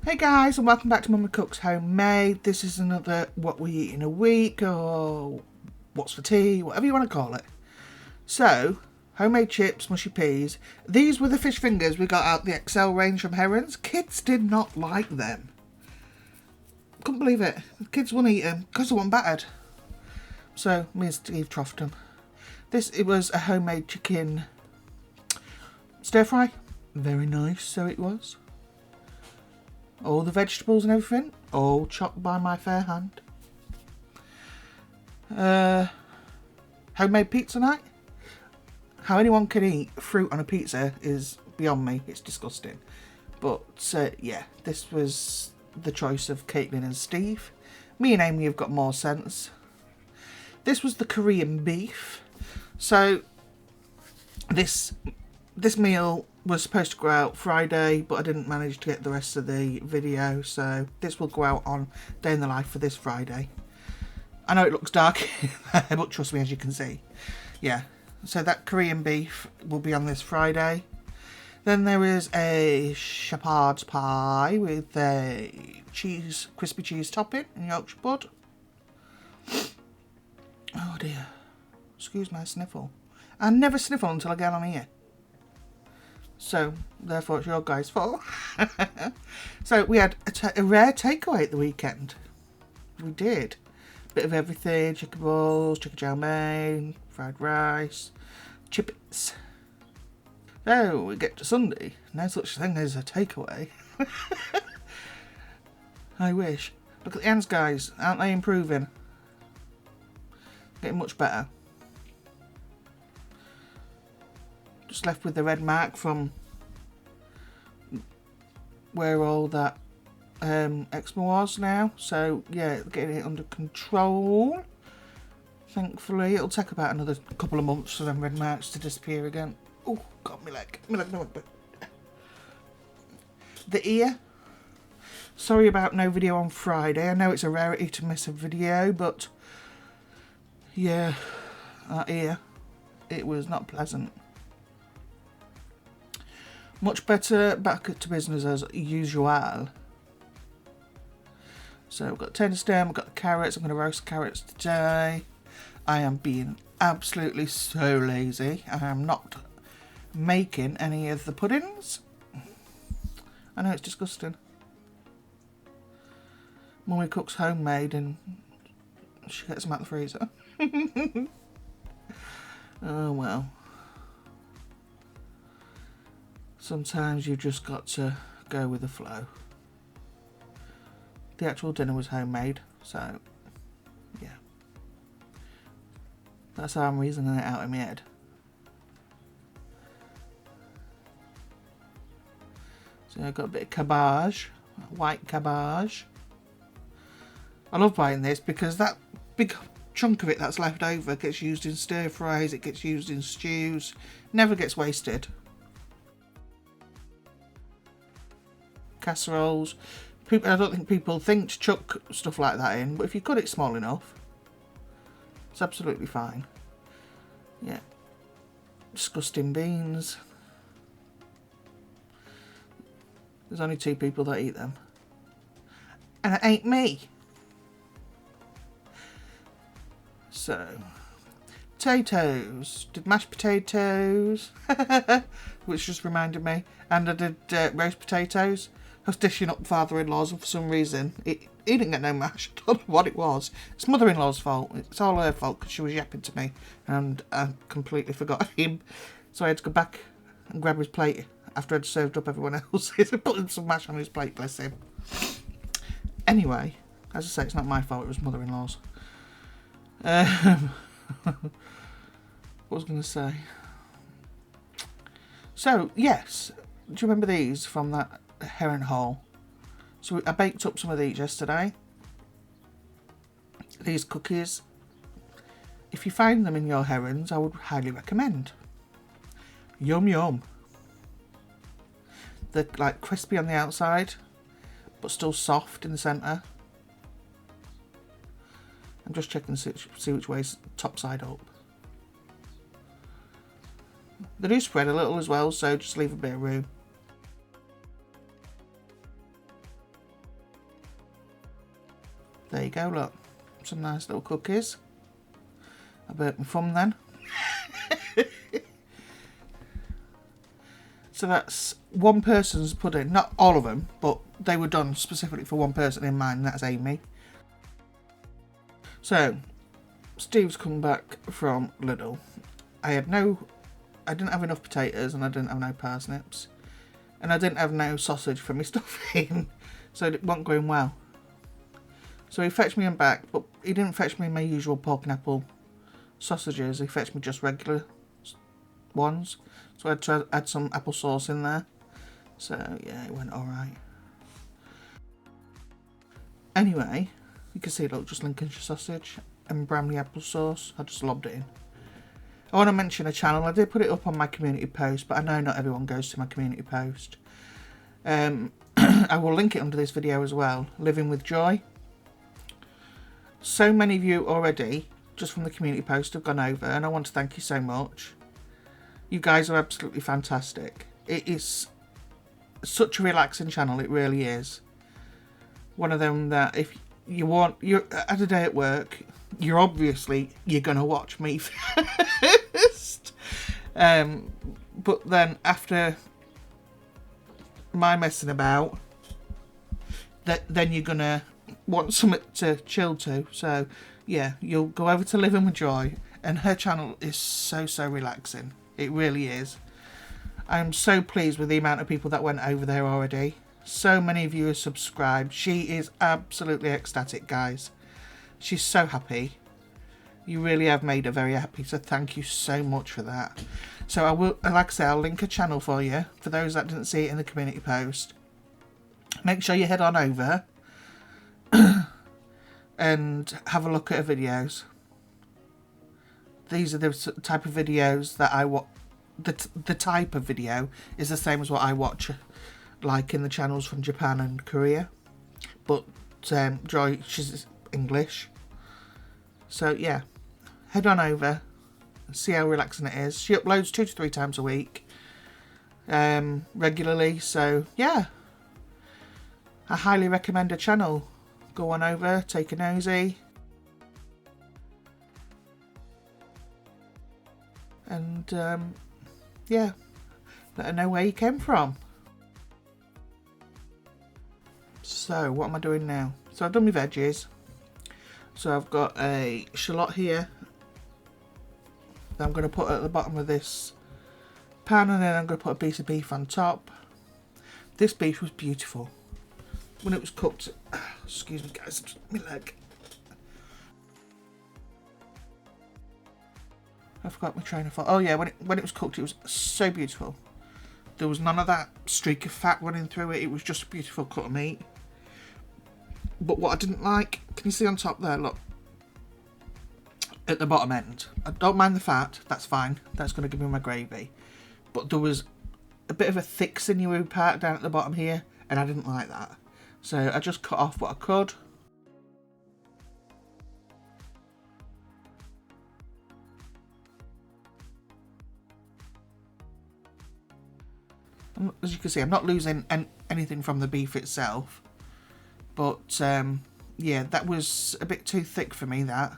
Hey guys, and welcome back to Mummy Cooks Homemade. This is another what we eat in a week, or what's for tea, whatever you want to call it. So, homemade chips, mushy peas. These were the fish fingers we got out the XL range from Herons. Kids did not like them. Couldn't believe it. The kids wouldn't eat them because they weren't battered. So, me and Steve troughed them. It was a homemade chicken stir fry. Very nice, so it was. All the vegetables and everything, all chopped by my fair hand. Homemade pizza night. How anyone can eat fruit on a pizza is beyond me. It's disgusting. But yeah, this was the choice of Caitlin and Steve. Me and Amy have got more sense. This was the Korean beef. So this meal was supposed to go out Friday, but I didn't manage to get the rest of the video, so this will go out on Day in the Life for this Friday. I know it looks dark, but trust me, as you can see. Yeah, so that Korean beef will be on this Friday. Then there is a shepherd's pie with a crispy cheese topping and Yorkshire bud. Oh dear, excuse my sniffle. I never sniffle until I get on here. So, therefore, it's your guys' fault. So, we had a rare takeaway at the weekend. We did. Bit of everything. Chicken balls, chicken chow mein, fried rice, chips. So, we get to Sunday. No such thing as a takeaway. I wish. Look at the ants, guys. Aren't they improving? Getting much better. Just left with the red mark from where all that eczema was now. So yeah, getting it under control. Thankfully, it'll take about another couple of months for them red marks to disappear again. Oh, God, my leg. No. The ear. Sorry about no video on Friday. I know it's a rarity to miss a video, but yeah, that ear, it was not pleasant. Much better, back to business as usual. So we've got potato stem, we've got the carrots. I'm going to roast the carrots today. I am being absolutely so lazy. I am not making any of the puddings. I know it's disgusting. Mummy cooks homemade and she gets them out the freezer. Oh well. Sometimes you've just got to go with the flow. The actual dinner was homemade, so yeah. That's how I'm reasoning it out in my head. So I've got a bit of cabbage, white cabbage. I love buying this because that big chunk of it that's left over gets used in stir fries, it gets used in stews, never gets wasted. Casseroles. I don't think people think to chuck stuff like that in, but if you cut it small enough, it's absolutely fine. Yeah. Disgusting beans. There's only 2 people that eat them. And it ain't me. So, potatoes. Did mashed potatoes. Which just reminded me. And I did roast potatoes. I was dishing up father-in-law's, and for some reason he didn't get no mash. I don't know what it was. It's mother-in-law's fault. It's all her fault because she was yapping to me and I completely forgot him. So I had to go back and grab his plate after I'd served up everyone else. He put some mash on his plate, bless him. Anyway, as I say, it's not my fault, it was mother-in-law's. What was I going to say? So, yes. Do you remember these from that Heron haul? So I baked up some of these yesterday. These cookies. If you find them in your Herons, I would highly recommend. Yum yum. They're like crispy on the outside, but still soft in the centre. I'm just checking to see which way's top side up. They do spread a little as well, so just leave a bit of room. There you go, look. Some nice little cookies. I burnt my thumb then. So that's one person's pudding. Not all of them, but they were done specifically for one person in mind, and that's Amy. So, Steve's come back from Lidl. I didn't have enough potatoes, and I didn't have no parsnips. And I didn't have no sausage for my stuffing. So it wasn't going well. So he fetched me them back, but he didn't fetch me my usual pork and apple sausages. He fetched me just regular ones. So I had to add some applesauce in there. So yeah, it went alright. Anyway, you can see, look, just Lincolnshire sausage and Bramley applesauce. I just lobbed it in. I want to mention a channel. I did put it up on my community post, but I know not everyone goes to my community post. I will link it under this video as well. Living with Joy. So many of you already, just from the community post, have gone over, and I want to thank you so much. You guys are absolutely fantastic. It is such a relaxing channel, it really is. One of them that if you're at a day at work, you're going to watch me first. But then after my messing about, then you're going to want something to chill to. So yeah, you'll go over to Living with Joy, and her channel is so relaxing. It really is. I'm so pleased with the amount of people that went over there already. So many of you are subscribed. She is absolutely ecstatic, guys. She's so happy. You really have made her very happy, so thank you so much for that. So I will, like I say, I'll link a channel for you, for those that didn't see it in the community post. Make sure you head on over and have a look at her videos. These are the type of videos that I watch. The type of video is the same as what I watch, like in the channels from Japan and Korea. But Joy, she's English. So yeah, head on over and see how relaxing it is. She uploads 2 to 3 times a week, regularly. So yeah, I highly recommend her channel. Go on over, take a nosy. And yeah, let her know where you came from. So what am I doing now? So I've done my veggies. So I've got a shallot here that I'm going to put at the bottom of this pan, and then I'm going to put a piece of beef on top. This beef was beautiful when it was cooked. Excuse me guys, my leg. I forgot my train of thought. Oh yeah, when it was cooked, it was so beautiful. There was none of that streak of fat running through it. It was just a beautiful cut of meat. But what I didn't like, can you see on top there, look, at the bottom end, I don't mind the fat, that's fine, that's going to give me my gravy. But there was a bit of a thick sinewy part down at the bottom here, and I didn't like that. So I just cut off what I could. As you can see, I'm not losing anything from the beef itself. But yeah, that was a bit too thick for me, that.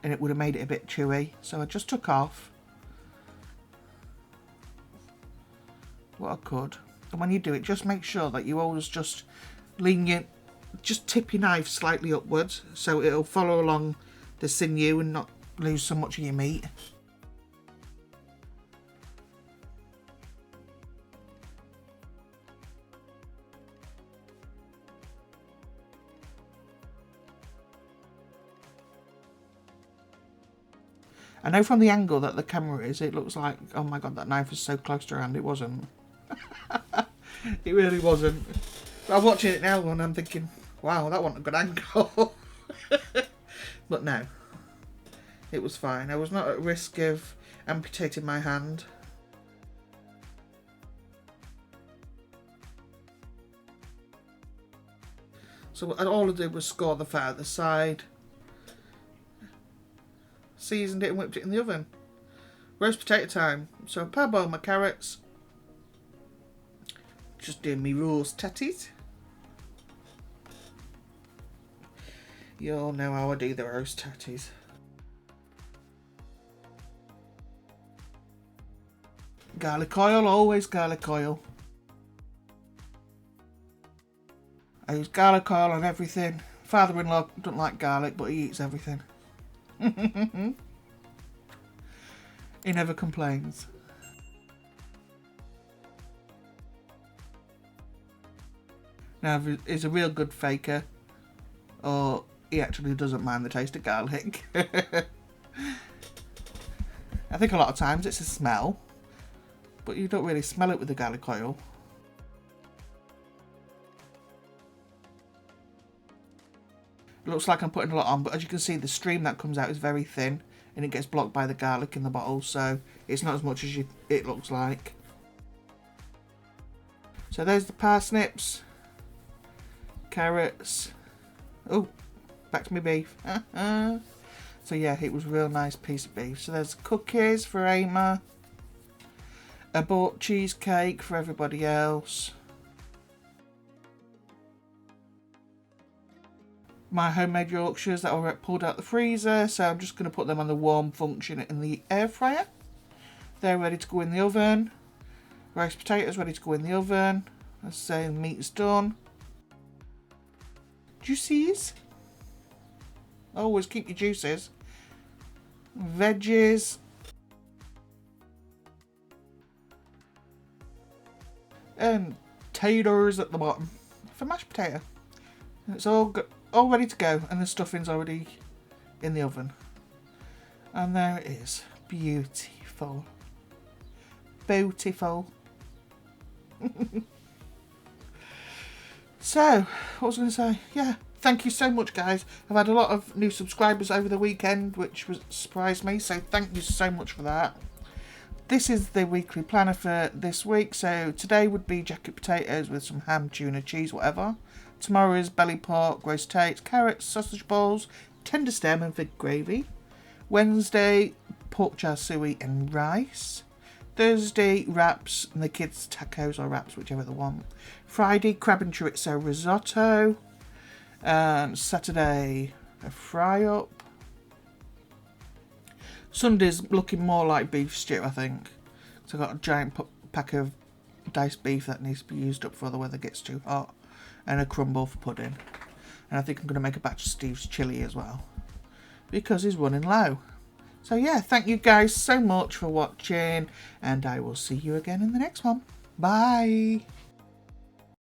And it would have made it a bit chewy. So I just took off what I could. And when you do it, just make sure that you always just just tip your knife slightly upwards, so it'll follow along the sinew and not lose so much of your meat. I know from the angle that the camera is, it looks like, oh my god, that knife is so close to her hand. It wasn't. It really wasn't. But I'm watching it now and I'm thinking, wow, that wasn't a good angle. But no, it was fine. I was not at risk of amputating my hand. So all I did was score the fat at the side, seasoned it and whipped it in the oven. Roast potato time. So I parboiled my carrots. Just doing me raw tatties. You all know how I do the roast tatties. Garlic oil, always garlic oil. I use garlic oil on everything. Father-in-law doesn't like garlic, but he eats everything. He never complains. Now, he's a real good faker, or he actually doesn't mind the taste of garlic. I think a lot of times it's a smell, but you don't really smell it with the garlic oil. It looks like I'm putting a lot on, but as you can see, the stream that comes out is very thin, and it gets blocked by the garlic in the bottle, so it's not as much as it looks like. So there's the parsnips, carrots. Oh, back to my beef. So yeah, it was a real nice piece of beef. So there's cookies for Ama, a bought cheesecake for everybody else, my homemade Yorkshires that were pulled out the freezer, so I'm just going to put them on the warm function in the air fryer. They're ready to go in the oven. Roast potatoes ready to go in the oven. As I say, the meat's done. Juices. Always keep your juices. Veggies. And taters at the bottom for mashed potato. It's all ready to go, and the stuffing's already in the oven. And there it is. Beautiful. Beautiful. So, what was I going to say? Yeah, thank you so much, guys. I've had a lot of new subscribers over the weekend, which surprised me, so thank you so much for that. This is the weekly planner for this week. So today would be jacket potatoes with some ham, tuna, cheese, whatever. Tomorrow is belly pork, roast tates, carrots, sausage balls, tender stem and fig gravy. Wednesday, pork char suey and rice. Thursday, wraps and the kids' tacos or wraps, whichever they want. Friday, crab and chorizo risotto. And Saturday, a fry up. Sunday's looking more like beef stew, I think. So I've got a giant pack of diced beef that needs to be used up before the weather gets too hot. And a crumble for pudding. And I think I'm going to make a batch of Steve's chilli as well, because he's running low. So yeah, thank you guys so much for watching, and I will see you again in the next one. Bye!